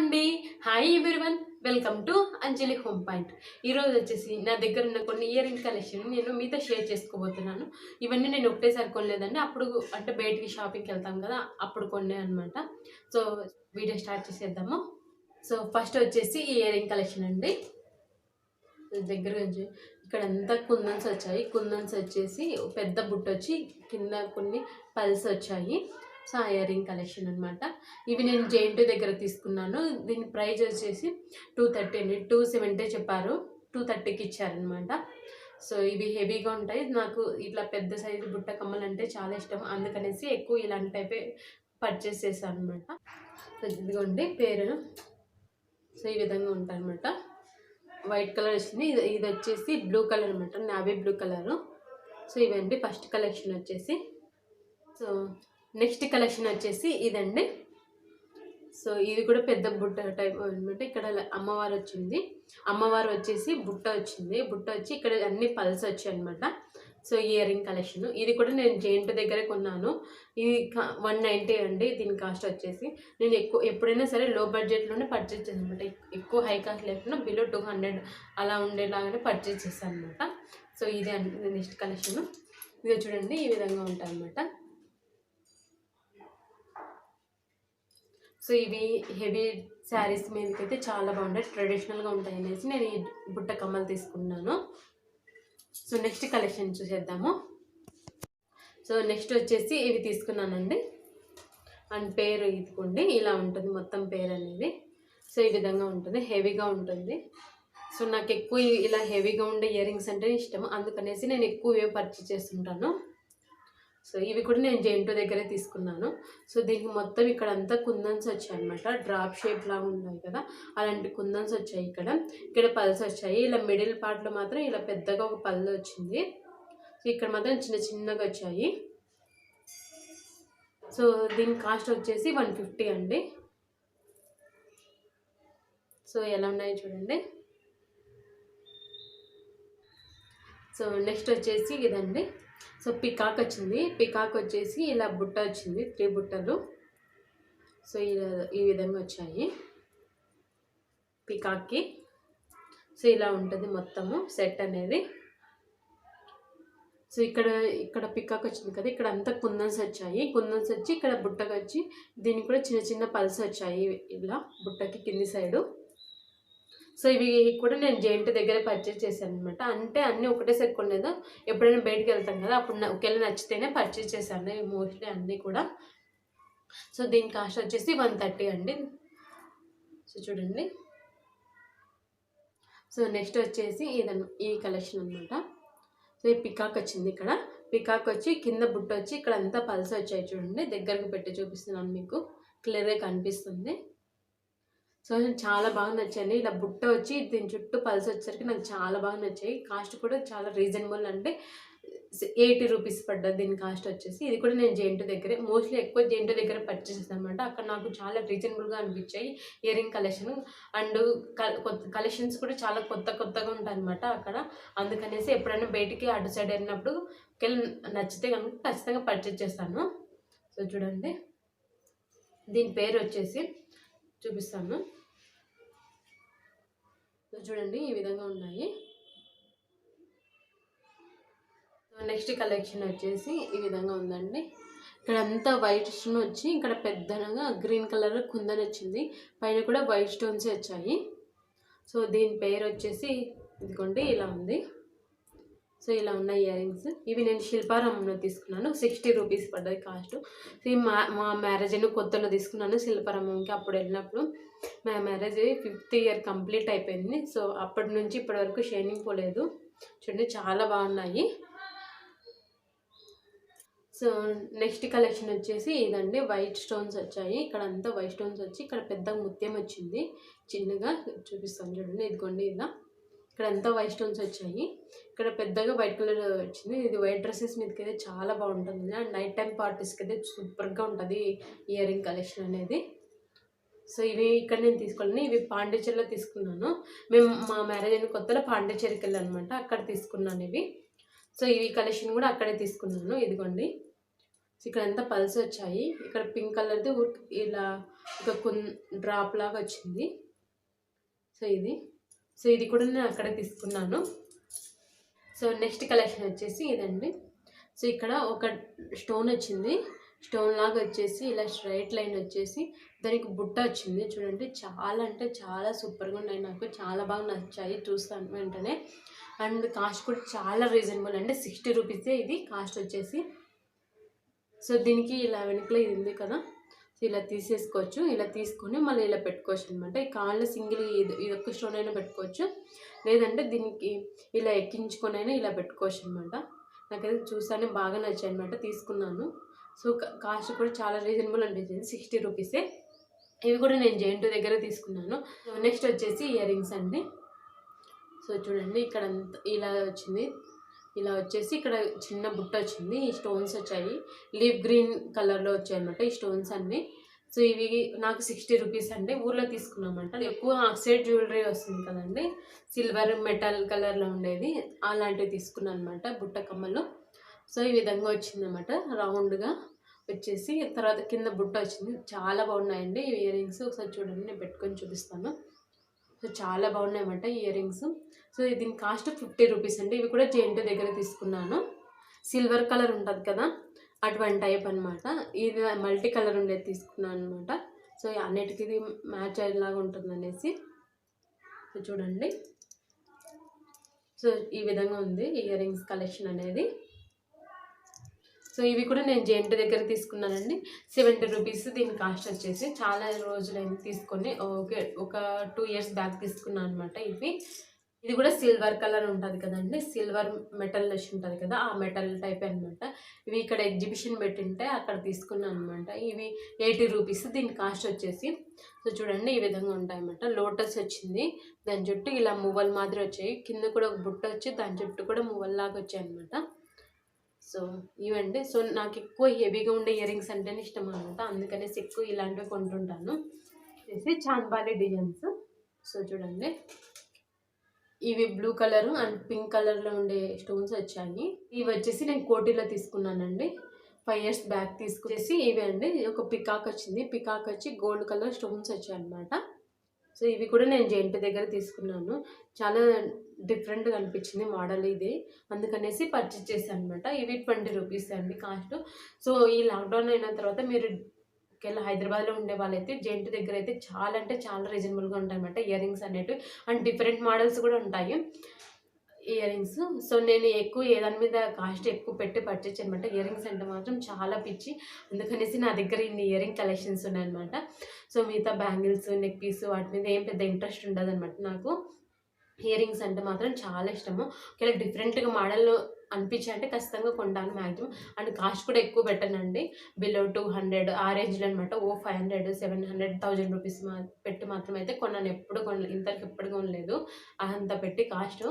అండి. Hi everyone, welcome to Anjali home point. ఈరోజు వచ్చేసి నా దగ్గర ఉన్న కొన్ని ఇయర్ రింగ్ కలెక్షన్ నేను మీతో షేర్ చేసుకోబోతున్నాను. ఇవన్నీ నేను ఒకటేసారి కొనలేదండి, అప్పుడు అంటే బయటికి షాపింగ్కి వెళ్తాం కదా అప్పుడు కొనే అనమాట. సో వీడియో స్టార్ట్ చేసేద్దాము. సో ఫస్ట్ వచ్చేసి ఈ ఇయర్ రింగ్ కలెక్షన్ అండి. దగ్గర నుంచి ఇక్కడ అంతా కుందన్స్ వచ్చాయి. కుందన్స్ వచ్చేసి పెద్ద బుట్ట వచ్చి కింద కొన్ని పల్స్ వచ్చాయి. సో ఆ ఇయర్ రింగ్ కలెక్షన్ అనమాట. ఇవి నేను జేఎన్టీ దగ్గర తీసుకున్నాను. దీని ప్రైస్ వచ్చేసి 230 అండి. 270 చెప్పారు, 230కి ఇచ్చారనమాట. సో ఇవి హెవీగా ఉంటాయి. నాకు ఇట్లా పెద్ద సైజు బుట్ట కమ్మలు అంటే చాలా ఇష్టం, అందుకనేసి ఎక్కువ ఇలాంటి టైపే పర్చేస్ చేశాను అనమాట. సో ఇదిగోండి పేరు. సో ఈ విధంగా ఉంటాయి అనమాట. వైట్ కలర్ వచ్చింది. ఇది వచ్చేసి బ్లూ కలర్ అనమాట, నావీ బ్లూ కలరు. సో ఇవండి ఫస్ట్ కలెక్షన్ వచ్చేసి. సో నెక్స్ట్ కలెక్షన్ వచ్చేసి ఇదండి. సో ఇది కూడా పెద్ద బుట్ట టైప్ అనమాట. ఇక్కడ అమ్మవారు వచ్చింది. అమ్మవారు వచ్చేసి బుట్ట వచ్చింది. బుట్ట వచ్చి ఇక్కడ అన్ని పల్స్ వచ్చాయి అనమాట. సో ఇయర్ రింగ్ కలెక్షన్ ఇది కూడా నేను జేఎన్టీ దగ్గరే కొన్నాను. ఇది 190 అండి దీని కాస్ట్ వచ్చేసి. నేను ఎప్పుడైనా సరే లో బడ్జెట్లోనే పర్చేస్ చేస్తాను అనమాట. ఎక్కువ హై కాస్ట్ లేకుండా బిలో 200 అలా ఉండేలాగానే పర్చేస్ చేస్తాను అనమాట. సో ఇదే అండి నెక్స్ట్ కలెక్షన్. ఇది చూడండి ఈ విధంగా ఉంటాయి అనమాట. సో ఇవి హెవీ శారీస్ మీదకైతే చాలా బాగుంటాయి, ట్రెడిషనల్గా ఉంటాయి అనేసి నేను ఈ బుట్ట కమ్మలు తీసుకున్నాను. సో నెక్స్ట్ కలెక్షన్ చూసేద్దాము. సో నెక్స్ట్ వచ్చేసి ఇవి తీసుకున్నానండి. అండ్ పేరు ఇదిగోండి ఇలా ఉంటుంది మొత్తం పేరు అనేది. సో ఈ విధంగా ఉంటుంది, హెవీగా ఉంటుంది. సో నాకు ఎక్కువ ఇలా హెవీగా ఉండే ఇయర్ రింగ్స్ అంటే ఇష్టం, అందుకనేసి నేను ఎక్కువ ఇవే పర్చేస్ చేస్తుంటాను. సో ఇవి కూడా నేను జేఎన్టీ దగ్గరే తీసుకున్నాను. సో దీనికి మొత్తం ఇక్కడ అంతా కుందన్స్ వచ్చాయి అనమాట. డ్రాప్ షేప్ లాగా ఉన్నాయి కదా, అలాంటి కుందన్స్ వచ్చాయి. ఇక్కడ పల్స్ వచ్చాయి. ఇలా మిడిల్ పార్ట్లో మాత్రం ఇలా పెద్దగా ఒక పళ్ళు వచ్చింది. సో ఇక్కడ మాత్రం చిన్న చిన్నగా వచ్చాయి. సో దీని కాస్ట్ వచ్చేసి 150 అండి. సో ఎలా ఉన్నాయో చూడండి. సో నెక్స్ట్ వచ్చేసి ఇదండి. సో పికాక్ వచ్చింది. పికాక్ వచ్చేసి ఇలా బుట్ట వచ్చింది, 3 బుట్టలు. సో ఇలా ఈ విధంగా వచ్చాయి పికాక్కి. సో ఇలా ఉంటుంది మొత్తము సెట్ అనేది. సో ఇక్కడ పికాక్ వచ్చింది కదా, ఇక్కడ అంతా కుందన్స్ వచ్చాయి. కుందన్స్ వచ్చి ఇక్కడ బుట్టకు వచ్చి దీనికి కూడా చిన్న చిన్న పల్స్ వచ్చాయి ఇలా బుట్టకి కింది సైడు. సో ఇవి కూడా నేను జేఎన్టీ దగ్గర పర్చేస్ చేశాను అనమాట. అంటే అన్నీ ఒకటేసారి కొనలేదు, ఎప్పుడైనా బయటకు వెళ్తాం కదా అప్పుడు ఒకవేళ నచ్చితేనే పర్చేస్ చేశాను మోస్ట్లీ అన్నీ కూడా. సో దీని కాస్ట్ వచ్చేసి 130 అండి. సో చూడండి. సో నెక్స్ట్ వచ్చేసి ఈ కలెక్షన్ అనమాట. సో ఈ పికాక్ వచ్చింది. ఇక్కడ పికాక్ వచ్చి కింద బుట్ట వచ్చి ఇక్కడ అంతా పల్స్ వచ్చాయి చూడండి. దగ్గరకు పెట్టి చూపిస్తున్నాను, మీకు క్లియర్గా కనిపిస్తుంది. సో చాలా బాగా నచ్చాయి. ఇలా బుట్ట వచ్చి దీని చుట్టూ పల్స్ వచ్చేసరికి నాకు చాలా బాగా నచ్చాయి. కాస్ట్ కూడా చాలా రీజనబుల్, అంటే 80 రూపీస్ పడ్డది దీని కాస్ట్ వచ్చేసి. ఇది కూడా నేను జేఎన్టీ దగ్గరే మోస్ట్లీ ఎక్కువ జేఎన్టీ దగ్గర పర్చేస్ చేస్తాను అనమాట. అక్కడ నాకు చాలా రీజనబుల్గా అనిపించాయి ear ring collection. And collections కూడా చాలా కొత్తగా ఉంటాయి అనమాట అక్కడ. అందుకనేసి ఎప్పుడైనా బయటికి అటు సైడ్ వెళ్ళినప్పుడు నచ్చితే కనుక ఖచ్చితంగా పర్చేస్ చేస్తాను. సో చూడండి దీని పేరు వచ్చేసి చూపిస్తాను. చూడండి ఈ విధంగా ఉన్నాయి. నెక్స్ట్ కలెక్షన్ వచ్చేసి ఈ విధంగా ఉందండి. ఇక్కడ అంతా వైట్ స్టోన్ వచ్చి ఇక్కడ పెద్దగా గ్రీన్ కలర్ కుందన్ వచ్చింది. పైన కూడా వైట్ స్టోన్స్ వచ్చాయి. సో దీని పేరు వచ్చేసి ఇదిగోండి ఇలా ఉంది. సో ఇలా ఉన్నాయి ఇయర్ రింగ్స్. ఇవి నేను శిల్పారామంలో తీసుకున్నాను. 60 రూపీస్ పడ్డది కాస్ట్. సో మా మ్యారేజ్ అయిన కొత్తలో తీసుకున్నాను శిల్పారామంకి. అప్పుడు వెళ్ళినప్పుడు మా మ్యారేజ్ 5th ఇయర్ కంప్లీట్ అయిపోయింది. సో అప్పటి నుంచి ఇప్పటి వరకు షైనింగ్ పోలేదు. చూడండి చాలా బాగున్నాయి. సో నెక్స్ట్ కలెక్షన్ వచ్చేసి ఇదండి. వైట్ స్టోన్స్ వచ్చాయి. ఇక్కడ అంతా వైట్ స్టోన్స్ వచ్చి ఇక్కడ పెద్ద ముత్యం వచ్చింది. చిన్నగా చూపిస్తాను చూడండి. ఇదిగోండి ఇలా ఇక్కడ అంతా వైట్ స్టోన్స్ వచ్చాయి. ఇక్కడ పెద్దగా వైట్ కలర్ వచ్చింది. ఇది వైట్ డ్రెస్సెస్ మీదకి అయితే చాలా బాగుంటుంది. అండ్ నైట్ టైం పార్టీస్కి అయితే సూపర్గా ఉంటుంది ఇయర్ రింగ్ కలెక్షన్ అనేది. సో ఇవి ఇక్కడ నేను తీసుకోవాలని ఇవి పాండిచేరిలో తీసుకున్నాను. మేము మా మ్యారేజ్ అయిన కొత్తలో పాండిచేరికి వెళ్ళానమాట, అక్కడ తీసుకున్నాను ఇవి. సో ఇవి కలెక్షన్ కూడా అక్కడే తీసుకున్నాను. ఇదిగోండి ఇక్కడ అంతా పల్స్ వచ్చాయి. ఇక్కడ పింక్ కలర్ది ఇలా ఒక డ్రాప్ లాగా వచ్చింది. సో ఇది కూడా నేను అక్కడే తీసుకున్నాను. సో నెక్స్ట్ కలెక్షన్ వచ్చేసి ఇదండి. సో ఇక్కడ ఒక స్టోన్ వచ్చింది, స్టోన్ లాగా వచ్చేసి ఇలా స్ట్రైట్ లైన్ వచ్చేసి దానికి బుట్ట వచ్చింది. చూడండి చాలా అంటే చాలా సూపర్గా ఉన్నాయి, నాకు చాలా బాగా నచ్చాయి చూస్తాను వెంటనే. అండ్ కాస్ట్ కూడా చాలా రీజనబుల్ అండి, 60 రూపీసే ఇది కాస్ట్ వచ్చేసి. సో దీనికి ఇలా వెనుకలో ఇది ఉంది కదా, సో ఇలా తీసేసుకోవచ్చు. ఇలా తీసుకొని మళ్ళీ ఇలా పెట్టుకోవచ్చు అనమాట. ఈ కాళ్ళ సింగిల్ ఇది ఒక్క స్టోన్ అయినా పెట్టుకోవచ్చు, లేదంటే దీనికి ఇలా ఎక్కించుకొని అయినా ఇలా పెట్టుకోవచ్చు అనమాట. నాకైతే చూసానే బాగా నచ్చాయి అనమాట, తీసుకున్నాను. సో కాస్ట్ కూడా చాలా రీజనబుల్ అనిపించింది, 60 రూపీసే. ఇవి కూడా నేను జెయింట్ దగ్గర తీసుకున్నాను. నెక్స్ట్ వచ్చేసి ఇయర్ రింగ్స్ అండి. సో చూడండి ఇక్కడ ఇలా వచ్చింది, ఇలా వచ్చేసి ఇక్కడ చిన్న బుట్ట వచ్చింది, ఈ స్టోన్స్ వచ్చాయి, లీఫ్ గ్రీన్ కలర్లో వచ్చాయి అనమాట ఈ స్టోన్స్ అన్నీ. సో ఇవి నాకు 60 రూపీస్ అండి, ఊర్లో తీసుకున్నామంట. ఎక్కువ ఆక్సైడ్ జ్యువెలరీ వస్తుంది కదండి, సిల్వర్ మెటల్ కలర్లో ఉండేది, అలాంటివి తీసుకున్నాను అనమాట బుట్ట కమ్మలు. సో ఈ విధంగా వచ్చిందన్నమాట రౌండ్గా వచ్చేసి. తర్వాత కింద బుట్ట వచ్చింది, చాలా బాగున్నాయండి ఈ ఇయర్ రింగ్స్. ఒకసారి చూడండి, నేను పెట్టుకొని చూపిస్తాను. సో చాలా బాగున్నాయి అన్నమాట ఇయర్ రింగ్స్. సో దీని కాస్ట్ 50 రూపీస్ అండి. ఇవి కూడా జెయింట్ దగ్గర తీసుకున్నాను. సిల్వర్ కలర్ ఉంటుంది కదా, అటువంటి టైప్ అనమాట. ఇది మల్టీ కలర్ ఉండేది తీసుకున్నాను అనమాట. సో అన్నిటికీ ఇది మ్యాచ్ అయ్యేలాగా ఉంటుంది అనేసి. సో చూడండి, సో ఈ విధంగా ఉంది ఇయర్ రింగ్స్ కలెక్షన్ అనేది. సో ఇవి కూడా నేను జెయింట్ దగ్గర తీసుకున్నానండి, 70 రూపీస్ దీని కాస్ట్ వచ్చేసి. చాలా రోజులైంది తీసుకొని, ఒక 2 ఇయర్స్ బ్యాక్ తీసుకున్నాను అనమాట ఇవి. ఇది కూడా సిల్వర్ కలర్ ఉంటుంది కదండి, సిల్వర్ మెటల్ వచ్చి ఉంటుంది కదా, ఆ మెటల్ టైప్ అనమాట. ఇవి ఇక్కడ ఎగ్జిబిషన్ పెట్టింటే అక్కడ తీసుకున్నాను అనమాట. ఇవి 80 రూపీస్ దీని కాస్ట్ వచ్చేసి. సో చూడండి ఈ విధంగా ఉంటాయి అన్నమాట. లోటస్ వచ్చింది, దాని చుట్టూ ఇలా మువ్వలు మాదిరి వచ్చాయి, కింద కూడా ఒక బుట్ట వచ్చి దాని చుట్టూ కూడా మువ్వల్లాగా వచ్చాయి అనమాట. సో ఇవండి. సో నాకు ఎక్కువ హెవీగా ఉండే ఇయర్ రింగ్స్ అంటేనే ఇష్టం అనమాట, అందుకనేసి ఎక్కువ ఇలాంటివి కొంటుంటాను. చేసి చాంద్బాలి డిజైన్స్. సో చూడండి, ఇవి బ్లూ కలర్ అండ్ పింక్ కలర్లో ఉండే స్టోన్స్ వచ్చాయి. ఇవి వచ్చేసి నేను కోటిలో తీసుకున్నానండి, 5 ఇయర్స్ బ్యాక్ తీసుకొచ్చేసి. ఇవి అండి, ఒక పికాక్ వచ్చింది, పికాక్ వచ్చి గోల్డ్ కలర్ స్టోన్స్ వచ్చాయి అనమాట. సో ఇవి కూడా నేను జెయింట్ దగ్గర తీసుకున్నాను, చాలా డిఫరెంట్గా అనిపించింది మోడల్ ఇది, అందుకనేసి పర్చేస్ చేశాను అనమాట. ఇవి 20 రూపీస్ అండి కాస్ట్. సో ఈ లాక్డౌన్ అయిన తర్వాత మీరు ఒకవేళ హైదరాబాద్లో ఉండే వాళ్ళైతే జెయింట్ దగ్గర అయితే చాలా అంటే చాలా రీజనబుల్గా ఉంటాయి అన్నమాట ఇయర్ రింగ్స్ అనేవి. అండ్ డిఫరెంట్ మోడల్స్ కూడా ఉంటాయి ఇయర్ రింగ్స్. సో నేను ఎక్కువ ఏదాని మీద కాస్ట్ ఎక్కువ పెట్టి పర్చేస్ అనమాట. ఇయర్ రింగ్స్ అంటే మాత్రం చాలా పిచ్చి, అందుకనేసి నా దగ్గర ఇన్ని ఇయర్ రింగ్ కలెక్షన్స్ ఉన్నాయన్నమాట. సో మిగతా బ్యాంగిల్స్, నెక్ పీస్ వాటి మీద ఏం పెద్ద ఇంట్రెస్ట్ ఉండదు అనమాట నాకు. ఇయర్ రింగ్స్ అంటే మాత్రం చాలా ఇష్టము. ఒకవేళ డిఫరెంట్గా మోడల్ అనిపించాయంటే ఖచ్చితంగా కొంటాను మ్యాక్సిమం. అండ్ కాస్ట్ కూడా ఎక్కువ పెట్టానండి, బిలో 200 ఆ రేంజ్లో అనమాట. 500, 700, 1000 రూపీస్ పెట్టి మాత్రం అయితే కొన్నాను, ఎప్పుడు కొనలేదు, ఇంతకు ఎప్పుడు కొనలేదు అంత పెట్టి కాస్ట్.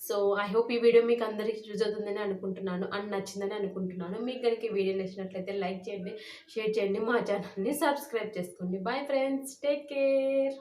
సో ఐ హోప్ ఈ వీడియో మీకు అందరికీ యూజ్ అవుతుందని అనుకుంటున్నాను, అండ్ నచ్చిందని అనుకుంటున్నాను. మీకు కనుక ఈ వీడియో నచ్చినట్లయితే లైక్ చేయండి, షేర్ చేయండి, మా ఛానల్ని సబ్స్క్రైబ్ చేసుకోండి. Bye friends, take care.